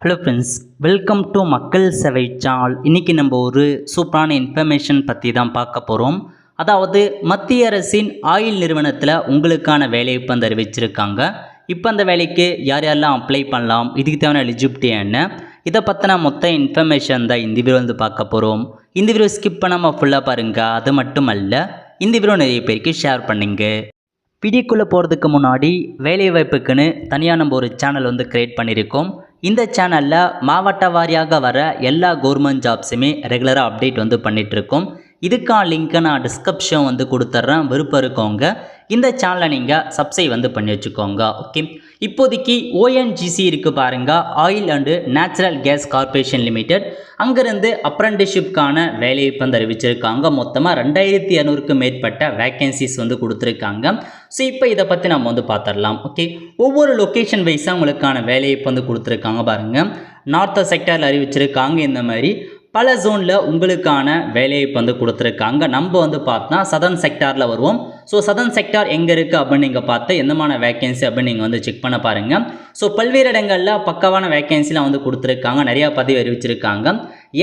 Hello friends, welcome to மக்கள் சேவை channel. இன்றைக்கி நம்ம ஒரு சூப்பரான இன்ஃபர்மேஷன் பற்றி தான் பார்க்க போகிறோம். அதாவது மத்திய அரசின் ஆயில் நிறுவனத்தில் உங்களுக்கான வேலையை இப்போ அறிவிச்சிருக்காங்க. இப்போ அந்த வேலைக்கு யார் யாரெல்லாம் அப்ளை பண்ணலாம், இதுக்கு தேவையான எலிஜிபிலிட்டி என்ன, இதை பற்றின மொத்த இன்ஃபர்மேஷன் தான் இந்த வீடியோ பார்க்க போகிறோம். இந்த வீடியோ ஸ்கிப் பண்ணாமல் ஃபுல்லாக பாருங்கள். அது மட்டும் அல்ல, இந்த வீடியோ நிறைய பேருக்கு ஷேர் பண்ணுங்க. வீடியோக்குள்ளே போகிறதுக்கு முன்னாடி வேலைவாய்ப்புக்குன்னு தனியாக நம்ம ஒரு சேனல் க்ரியேட் பண்ணியிருக்கோம். இந்த சேனலில் மாவட்ட வாரியாக வர எல்லா கவர்மெண்ட் ஜாப்ஸுமே ரெகுலராக அப்டேட் பண்ணிகிட்ருக்கோம். இதுக்கான லிங்க்கை நான் டிஸ்கிரிப்ஷன் கொடுத்துட்றேன். விருப்பம் இருக்கவங்க இந்த சேனலை நீங்கள் சப்ஸ்கிரைப் பண்ணி வச்சுக்கோங்க. ஓகே, இப்போதைக்கு ஓஎன்ஜிசி இருக்குது பாருங்கள், oil and natural gas corporation limited. அங்கேருந்து அப்ரெண்டிஸ்ஷிப்கான வேலையை அறிவிச்சிருக்காங்க. மொத்தமாக 2200க்கும் மேற்பட்ட வேக்கன்சிஸ் கொடுத்துருக்காங்க. ஸோ இப்போ இதை பற்றி நம்ம பார்த்துடலாம். ஓகே, ஒவ்வொரு லொக்கேஷன் வைஸாக உங்களுக்கான வேலையை கொடுத்துருக்காங்க பாருங்கள். நார்த் செக்டரில் அறிவிச்சிருக்காங்க. இந்த மாதிரி பல ஜோனில் உங்களுக்கான வேலையை கொடுத்துருக்காங்க. நம்ம பார்த்தா சதர்ன் செக்டாரில் வருவோம். ஸோ சதர்ன் செக்டார் எங்கே இருக்குது அப்படின்னு நீங்கள் பார்த்து எந்தமான வேக்கன்சி அப்படின்னு நீங்கள் செக் பண்ண பாருங்கள். ஸோ பல்வேறு இடங்களில் பக்கவான வேக்கன்சிலாம் கொடுத்துருக்காங்க. நிறையா பதவி அறிவிச்சிருக்காங்க.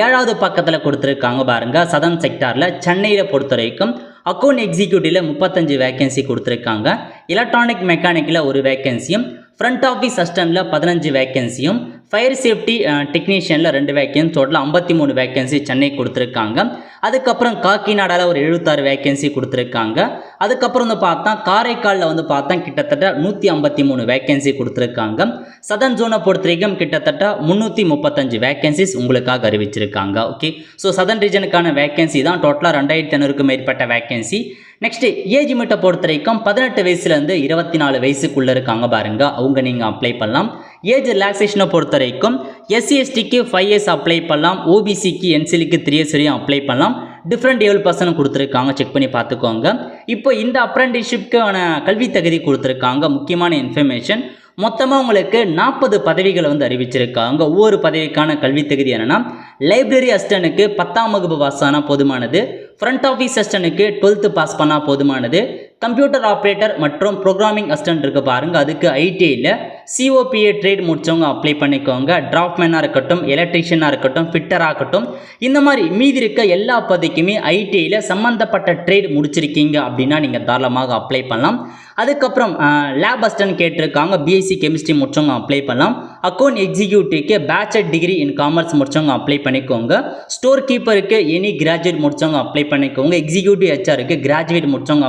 7வது பக்கத்தில் கொடுத்துருக்காங்க பாருங்கள். சதர்ன் செக்டாரில் சென்னையில் பொறுத்த வரைக்கும் அக்கௌண்ட் எக்ஸிக்யூட்டிவில் 35 வேக்கன்சி கொடுத்துருக்காங்க. எலக்ட்ரானிக் மெக்கானிக்கில் ஒரு வேக்கன்சியும், ஃப்ரண்ட் ஆஃபீஸ் அசிஸ்டண்ட்டில் 15 வேக்கன்சியும், ஃபயர் சேஃப்டி டெக்னீஷியனில் 2 வேக்கன்சி, டோட்டலாக 53 வேக்கன்சி சென்னை கொடுத்துருக்காங்க. அதுக்கப்புறம் காக்கிநாடாவில் ஒரு 76 வேக்கன்சி கொடுத்துருக்காங்க. அதுக்கப்புறம் பார்த்தா காரைக்காலில் பார்த்தா கிட்டத்தட்ட 153 வேக்கன்சி கொடுத்துருக்காங்க. சதர்ன் ஜோனை பொறுத்த வரைக்கும் கிட்டத்தட்ட 335 வேக்கன்சிஸ் உங்களுக்காக அறிவிச்சிருக்காங்க. ஓகே, ஸோ சதர்ன் ரீஜனுக்கான வேக்கன்சி தான் டோட்டலாக 2500க்கும் மேற்பட்ட வேக்கன்சி. நெக்ஸ்ட்டு ஏஜ் லிமிட்டை பொறுத்த வரைக்கும் 18 வயசுலேருந்து 24 வயசுக்குள்ளே இருக்காங்க பாருங்க, அவங்க நீங்கள் அப்ளை பண்ணலாம். ஏஜ் ரிலாக்ஸேஷனை பொறுத்த வரைக்கும் SC/STக்கு 5 இயர்ஸ் அப்ளை பண்ணலாம். OBCக்கு NCLக்கு 3 இயர்ஸ் வரையும் அப்ளை பண்ணலாம். டிஃப்ரெண்ட் ஏழு பர்சன் கொடுத்துருக்காங்க, செக் பண்ணி பார்த்துக்கோங்க. இப்போ இந்த அப்ரெண்டிஸ்ஷிப்க்கான கல்வி தகுதி கொடுத்துருக்காங்க. முக்கியமான இன்ஃபர்மேஷன், மொத்தமாக உங்களுக்கு 40 பதவிகளை அறிவிச்சிருக்காங்க. ஒவ்வொரு பதவிக்கான கல்வி தகுதி என்னென்னா, லைப்ரரி அசிஸ்டனுக்கு 10ஆம் வகுப்பு பாஸ் ஆனால் போதுமானது, ஃப்ரண்ட் ஆஃபீஸ் அசிஸ்டனுக்கு 12th பாஸ் பண்ணால் போதுமானது, கம்ப்யூட்டர் ஆப்ரேட்டர் மற்றும் ப்ரோக்ராமிங் அசிஸ்டன்ட் இருக்கு பாருங்கள், அதுக்கு ITIயில் COPA ட்ரேட் முடிச்சவங்க அப்ளை பண்ணிக்கோங்க. டிராஃப்ட்மேனாக இருக்கட்டும், எலக்ட்ரிஷியனாக இருக்கட்டும், ஃபிட்டராக இருக்கட்டும், இந்த மாதிரி மீதி இருக்க எல்லா பதவிக்குமே ITIயில் சம்மந்தப்பட்ட ட்ரேட் முடிச்சிருக்கீங்க அப்படின்னா நீங்கள் தாராளமாக அப்ளை பண்ணலாம். அதுக்கப்புறம் லேப் அசிஸ்டன்ட் கேட்டிருக்காங்க, BSc கெமிஸ்ட்ரி முடிச்சவங்க அப்ளை பண்ணலாம். அக்கௌண்ட் எக்ஸிக்யூட்டிவ்க்கு பேச்சுலர் டிகிரி இன் காமர்ஸ் முடிச்சவங்க அப்ளை பண்ணிக்கோங்க. ஸ்டோர் கீப்பருக்கு எனி கிராஜுவேட் முடிச்சவங்க அப்ளை பண்ணிக்கோங்க. எக்ஸிக்யூட்டிவ் HRக்கு கிராஜுவேட் முடிச்சவங்க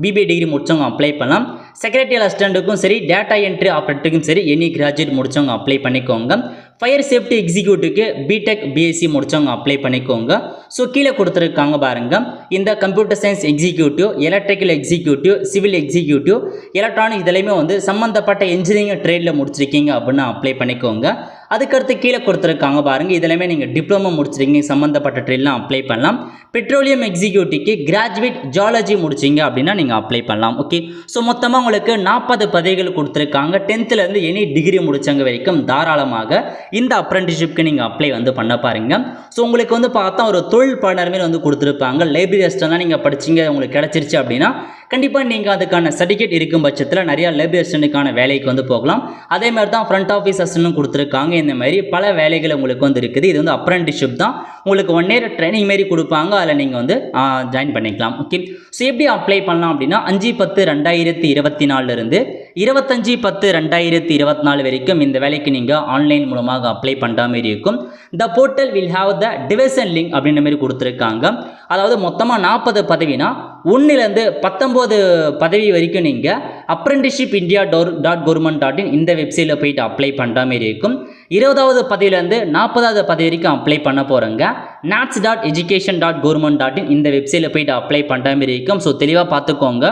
BBA டிகிரி முடிச்சவங்க அப்ளை பண்ணலாம். செக்ரட்டரியல் அசிஸ்டண்ட்டுக்கும் சரி, டேட்டா என்ட்ரி ஆப்ரேட்டருக்கும் சரி, எனி கிராஜுவேட் முடிச்சவங்க அப்ளை பண்ணிக்கோங்க. ஃபயர் சேஃப்டி எக்ஸிக்யூட்டிவ்க்கு BTech BSc முடிச்சவங்க அப்ளை பண்ணிக்கோங்க. ஸோ கீழே கொடுத்துருக்காங்க பாருங்க, இந்த computer science executive, electrical executive, civil executive, electronic இதெல்லாமே சம்மந்தப்பட்ட இன்ஜினியரிங் ட்ரேடில் முடிச்சிருக்கீங்க அப்படின்னா அப்ளை பண்ணிக்கோங்க. அதுக்கடுத்து கீழே கொடுத்துருக்காங்க பாருங்கள், இதெல்லாமே நீங்கள் டிப்ளமோ முடிச்சிருக்கீங்க, சம்மந்தப்பட்ட ட்ரேட்லாம் அப்ளை பண்ணலாம். பெட்ரோலியம் எக்ஸிக்யூட்டிவ்க்கு கிராஜுவேட் ஜியாலஜி முடிச்சிங்க அப்படின்னா நீங்கள் அப்ளை பண்ணலாம். ஓகே, ஸோ மொத்தமாக உங்களுக்கு 40 பதவிகள் கொடுத்துருக்காங்க. 10th எனி டிகிரி முடிச்சவங்க வரைக்கும் தாராளமாக இந்த அப்ரெண்டிஸ்ஷிப்க்கு நீங்கள் அப்ளை பண்ண பாருங்க. ஸோ உங்களுக்கு பார்த்தா ஒரு தொழில் பாடநெறி மாதிரி கொடுத்துருப்பாங்க. லைப்ரரி அசிஸ்டன்ட்லாம் நீங்கள் படிச்சிங்க, உங்களுக்கு கிடச்சிருச்சு அப்படின்னா கண்டிப்பாக நீங்கள் அதுக்கான சர்டிஃபிகேட் இருக்கும் பட்சத்தில் நிறையா லைப்ரரி அசிஸ்டன்ட்டுக்கான வேலைக்கு போகலாம். அதே மாதிரி தான் ஃப்ரண்ட் ஆஃபீஸ் அசிஸ்டன்ட்டும் கொடுத்துருக்காங்க. இந்த மாதிரி பல வேலைகள் உங்களுக்கு இருக்குது. இது அப்ரெண்டிஸ்ஷிப் தான், உங்களுக்கு 1 year ட்ரைனிங் மாரி கொடுப்பாங்க. அதில் நீங்கள் ஜாயின் பண்ணிக்கலாம். ஓகே, ஸோ எப்படி அப்ளை பண்ணலாம் அப்படின்னா 5/10/2024 இருந்து 25/10/2024 வரைக்கும் இந்த வேலைக்கு நீங்கள் ஆன்லைன் மூலமாக அப்ளை பண்ணுற மாதிரி இருக்கும். த portal will have the division link அப்படின்ற மாதிரி கொடுத்துருக்காங்க. அதாவது மொத்தமாக 40 பதவினா 1லேருந்து 19 பதவி வரைக்கும் நீங்கள் apprenticeshipindia.government.in இந்த வெப்சைட்டில் போயிட்டு அப்ளை பண்ணுற மாதிரி இருக்கும். 20வது பதவியிலேருந்து 40வது பதவி வரைக்கும் அப்ளை பண்ண போகிறோங்க. nats.education.government.in இந்த வெப்சைட்டில் போயிட்டு அப்ளை பண்ணுற மாதிரி இருக்கும். ஸோ தெளிவாக பார்த்துக்கோங்க,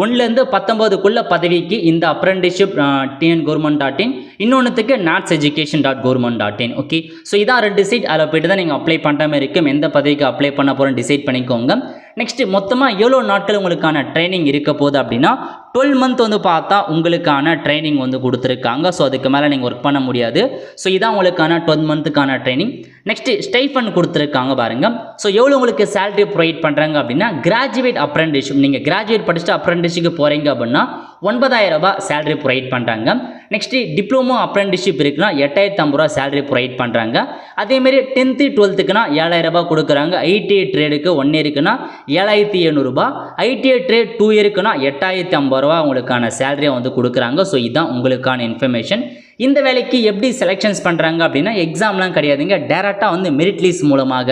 1லேருந்து 19க்குள்ள பதவிக்கு இந்த apprenticeship TN.government.in, இன்னொன்றுத்துக்கு nats.education.government.in. Okay, so இதான் 2 சைட், அதில் போய்ட்டு தான் நீங்கள் அப்ளை பண்ணுற மாதிரி இருக்கும். எந்த பதவிக்கு அப்ளை பண்ண போகிறோம் டிசைட் பண்ணிக்கோங்க. நெக்ஸ்ட் மொத்தமாக எவ்வளோ நாட்கள் உங்களுக்கான ட்ரைனிங் இருக்க போகுது அப்படின்னா 12 மந்த் வந்து பார்த்தா உங்களுக்கான ட்ரைனிங் வந்து கொடுத்துருக்காங்க. ஸோ அதுக்கு மேலே நீங்கள் ஒர்க் பண்ண முடியாது. ஸோ இதான் உங்களுக்கான 12 மந்த்துக்கான ட்ரைனிங். நெக்ஸ்ட்டு ஸ்டைஃபன் கொடுத்துருக்காங்க பாருங்கள். ஸோ எவ்வளோ உங்களுக்கு சேலரி ப்ரொவைட் பண்ணுறாங்க அப்படின்னா, கிராஜுவேட் அப்ரெண்டிஸ்ஷிப், நீங்கள் கிராஜுவேட் படிச்சுட்டு அப்ரெண்டிஸ்ஷிப்க்கு போகிறீங்க அப்படின்னா 9,000 ரூபாய் சேலரி ப்ரொவைட் பண்ணுறாங்க. நெக்ஸ்ட்டு டிப்ளமோ அப்ரெண்டிஸ்ஷிப் இருக்குன்னா 8,050 ரூபா சேலரி ப்ரொவைட் பண்ணுறாங்க. அதேமாரி 10th 12க்குனா 7,000 ரூபாய் கொடுக்குறாங்க. ஐடிஐ ட்ரேடுக்கு 1 இயருக்குன்னா 7,700 ரூபாய், ஐடிஐ ட்ரேட் 2 இயருக்குன்னா 8,050 ரூபா உங்களுக்கான சேலரியை வந்து கொடுக்குறாங்க. ஸோ இதுதான் உங்களுக்கான இன்ஃபர்மேஷன். இந்த வேலைக்கு எப்படி செலெக்ஷன்ஸ் பண்ணுறாங்க அப்படின்னா, எக்ஸாம்லாம் கிடையாதுங்க. டேரெக்டாக வந்து மெரிட் லிஸ்ட் மூலமாக,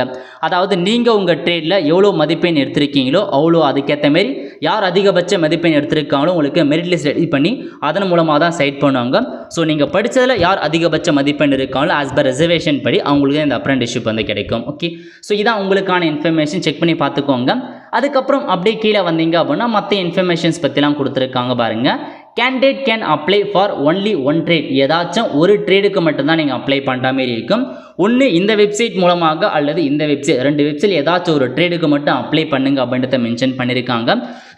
அதாவது நீங்கள் உங்கள் ட்ரேடில் எவ்வளோ மதிப்பெண் எடுத்திருக்கீங்களோ அவ்வளோ அதுக்கேற்ற மாரி யார் அதிகபட்ச மதிப்பெண் எடுத்திருக்காங்களோ உங்களுக்கு மெரிட் லிஸ்ட் ரெடி பண்ணி அதன் மூலமாக தான் செலக்ட் பண்ணுவாங்க. ஸோ நீங்கள் படித்ததில் யார் அதிகபட்ச மதிப்பெண் இருக்காங்களோ ஆஸ் பர் ரிசர்வேஷன் படி அவங்களுக்கு இந்த அப்ரெண்டிஸ்ஷிப் வந்து கிடைக்கும். ஓகே, ஸோ இதான் உங்களுக்கான இன்ஃபர்மேஷன். செக் பண்ணி பார்த்துக்கோங்க. அதுக்கப்புறம் அப்படியே கீழே வந்தீங்க அப்படின்னா மற்ற இன்ஃபர்மேஷன்ஸ் பற்றிலாம் கொடுத்துருக்காங்க பாருங்கள். Candidate can apply for only one trade, ஏதாச்சும் ஒரு ட்ரேடுக்கு மட்டும்தான் நீங்கள் அப்ளை பண்ணுற மாதிரி இருக்கும். ஒன்று இந்த வெப்சைட் மூலமாக அல்லது இந்த வெப்சைட், 2 வெப்சைட் ஏதாச்சும் ஒரு ட்ரேடுக்கு மட்டும் அப்ளை பண்ணுங்க அப்படின்றத மென்ஷன் பண்ணியிருக்காங்க.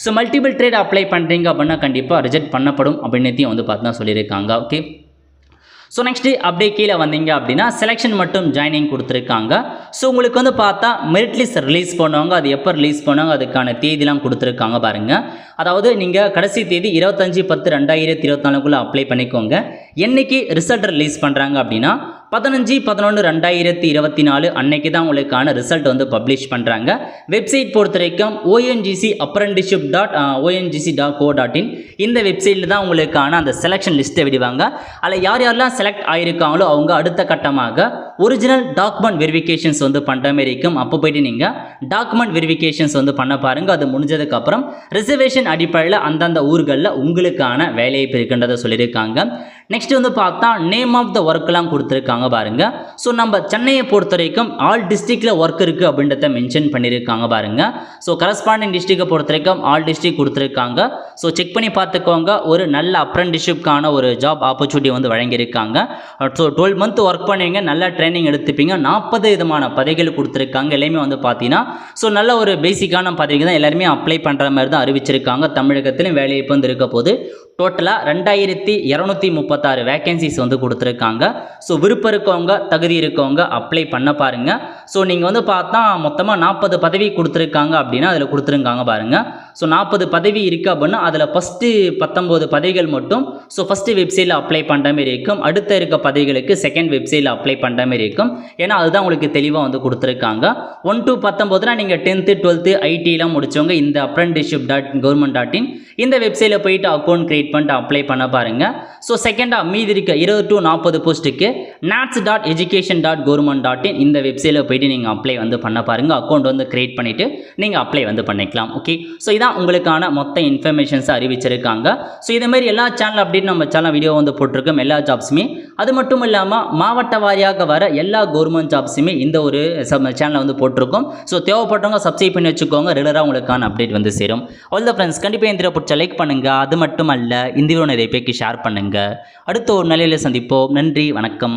ஸோ மல்டிபிள் ட்ரேட் அப்ளை பண்ணுறீங்க அப்படின்னா கண்டிப்பாக ரிஜெக்ட் பண்ணப்படும் அப்படின்றதையும் வந்து பார்த்து தான் சொல்லியிருக்காங்க. ஓகே, ஸோ நெக்ஸ்ட்டு அப்படியே கீழே வந்தீங்க அப்படின்னா செலெக்ஷன் மட்டும் ஜாயினிங் கொடுத்துருக்காங்க. ஸோ உங்களுக்கு வந்து பார்த்தா மெரிட் லிஸ்ட் ரிலீஸ் பண்ணுவாங்க. அது எப்போ ரிலீஸ் பண்ணுவாங்க, அதுக்கான தேதிலாம் கொடுத்துருக்காங்க பாருங்கள். அதாவது நீங்கள் கடைசி தேதி 25/10/2024 அப்ளை பண்ணிக்கோங்க. என்னைக்கு ரிசல்ட் ரிலீஸ் பண்ணுறாங்க அப்படின்னா 15/11/2024 அன்னைக்கு தான் உங்களுக்கான ரிசல்ட் வந்து பப்ளிஷ் பண்ணுறாங்க. வெப்சைட் பொறுத்த வரைக்கும் ongcapprenticeship.ongc.co.in இந்த வெப்சைட்டில் தான் உங்களுக்கான அந்த செலெக்ஷன் லிஸ்ட்டை விடுவாங்க. அதில் யார் யாரெல்லாம் செலக்ட் ஆகிருக்காங்களோ அவங்க அடுத்த கட்டமாக ஒரிஜினல் டாக்குமெண்ட் வெரிஃபிகேஷன்ஸ் வந்து பண்ணுற மாதிரி இருக்கும். அப்போ போய்ட்டு நீங்கள் டாக்குமெண்ட் வெரிஃபிகேஷன்ஸ் வந்து பண்ண பாருங்கள். அது முடிஞ்சதுக்கப்புறம் ரிசர்வேஷன் அடிப்படையில் அந்தந்த ஊர்களில் உங்களுக்கான வேலைவாய்ப்பு இருக்கின்றதை சொல்லியிருக்காங்க. நெக்ஸ்ட் வந்து பார்த்தா நேம் ஆஃப் த ஒர்க்லாம் கொடுத்துருக்காங்க பாருங்க. ஸோ நம்ம சென்னையை பொறுத்த வரைக்கும் ஆல் டிஸ்ட்ரிக்டில் ஒர்க் இருக்குது அப்படின்றத மென்ஷன் பண்ணியிருக்காங்க பாருங்க. ஸோ கரஸ்பாண்டிங் டிஸ்ட்ரிக்டை பொறுத்த வரைக்கும் ஆல் டிஸ்ட்ரிக்ட் கொடுத்துருக்காங்க. ஸோ செக் பண்ணி பார்த்துக்கோங்க. ஒரு நல்ல அப்ரெண்டிஸ்ஷிப்கான ஒரு ஜாப் ஆப்பர்ச்சுனிட்டி வந்து வழங்கியிருக்காங்க. ஸோ 12 மந்த் ஒர்க் பண்ணுவீங்க, நல்ல ட்ரைனிங் எடுத்துப்பீங்க. 40 விதமான பதவிகள் கொடுத்துருக்காங்க. எல்லாமே வந்து பார்த்தீங்கன்னா ஸோ நல்ல ஒரு பேசிக்கான பதவிக்கு தான் எல்லாருமே அப்ளை பண்ணுற மாதிரி தான் அறிவிச்சிருக்காங்க. தமிழகத்திலும் வேலைவாய்ப்பு வந்து இருக்க போது டோட்டலாக 2236 வேகன்சிஸ் வந்து கொடுத்துருக்காங்க. ஸோ விருப்பம் இருக்கவங்க, தகுதி இருக்கவங்க அப்ளை பண்ண பாருங்கள். ஸோ நீங்கள் வந்து பார்த்தா மொத்தமாக 40 பதவி கொடுத்துருக்காங்க அப்படின்னா அதில் கொடுத்துருக்காங்க பாருங்கள். ஸோ 40 பதவி இருக்குது அப்படின்னா அதில் ஃபஸ்ட்டு 19 பதவிகள் மட்டும் ஸோ ஃபஸ்ட்டு வெப்சைட்டில் அப்ளை பண்ணுற மாதிரி இருக்கும். அடுத்த இருக்க பதவிகளுக்கு செகண்ட் வெப்சைட்டில் அப்ளை பண்ணுற மாதிரி இருக்கும். ஏன்னா அதுதான் உங்களுக்கு தெளிவாக வந்து கொடுத்துருக்காங்க. 1 to 19 நீங்கள் 10th 12th ஐடிலாம் முடிச்சவங்க இந்த apprenticeship.government.in இந்த வெப்சைட்டில் போயிட்டு அக்கௌண்ட் கிரியேட் பண்ணிட்டு அப்ளை பண்ண பாருங்கள். ஸோ செகண்டாக மீதி இருக்க 20 to 40 போஸ்ட்டுக்கு nats.education.government.in இந்த வெப்சைட்டில் போயிட்டு நீங்கள் அப்ளை வந்து பண்ண பாருங்கள். அக்கௌண்ட் வந்து கிரியேட் பண்ணிவிட்டு நீங்கள் அப்ளை வந்து பண்ணிக்கலாம். ஓகே, ஸோ இதான் உங்களுக்கான மொத்த இன்ஃபர்மேஷன்ஸை அறிவிச்சிருக்காங்க. ஸோ இதேமாதிரி எல்லா சேனல் அப்படின்னு நம்ம சேனல் வீடியோ வந்து போட்டிருக்கோம், எல்லா ஜாப்ஸுமே. அது மட்டும் இல்லாமல் மாவட்ட வாரியாக வர எல்லா கவர்மெண்ட் ஜாப்ஸுமே இந்த ஒரு சேனலில் வந்து போட்டிருக்கோம். ஸோ தேவைப்பட்டவங்க சப்ஸ்கிரைப் பண்ணி வச்சுக்கோங்க. ரெகுலராக உங்களுக்கான அப்டேட் வந்து சேரும். ஆல் த ஃப்ரெண்ட்ஸ், கண்டிப்பாக இந்த பிடிச்ச லைக் பண்ணுங்கள். அது மட்டும் அல்ல, இந்த வீடியோ நிறைய பேருக்கு ஷேர் பண்ணுங்கள். அடுத்த ஒரு நிலையில் சந்திப்போம். நன்றி, வணக்கம்.